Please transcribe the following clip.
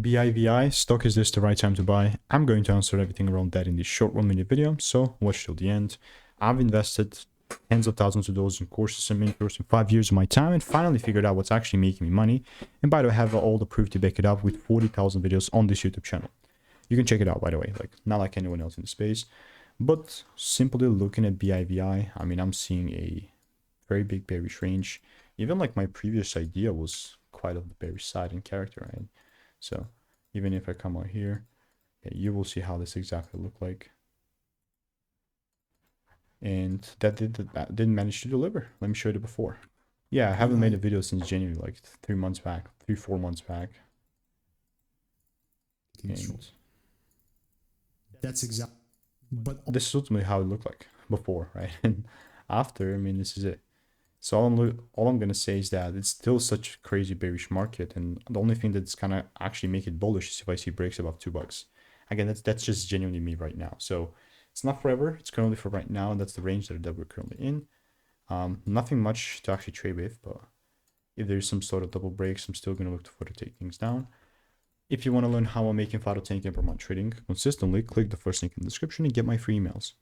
BIVI, stock, is this the right time to buy? I'm going to answer everything around that in this short 1-minute video, so watch till the end. I've invested tens of thousands of dollars in courses and mentors in 5 years of my time and finally figured out what's actually making me money. And by the way, I have all the proof to back it up with 40,000 videos on this YouTube channel. You can check it out, by the way, like not like anyone else in the space. But simply looking at BIVI, I mean, I'm seeing a very big bearish range. Even like my previous idea was quite of the bearish side in character, right? So even if I come out here, yeah, you will see how this exactly look like. And that didn't manage to deliver. Let me show you before. Yeah, I haven't made a video since January, like 3 months back, 4 months back. And that's exactly, but this is ultimately how it looked like before, right? And after, I mean, this is it. So all I'm gonna say is that it's still such a crazy bearish market, and the only thing that's gonna actually make it bullish is if I see breaks above $2. Again, that's just genuinely me right now. So it's not forever. It's currently for right now, and that's the range that we're currently in. Nothing much to actually trade with, but if there's some sort of double breaks, I'm still gonna look to further take things down. If you want to learn how I'm making 5 to 10K per month trading consistently, click the first link in the description and get my free emails.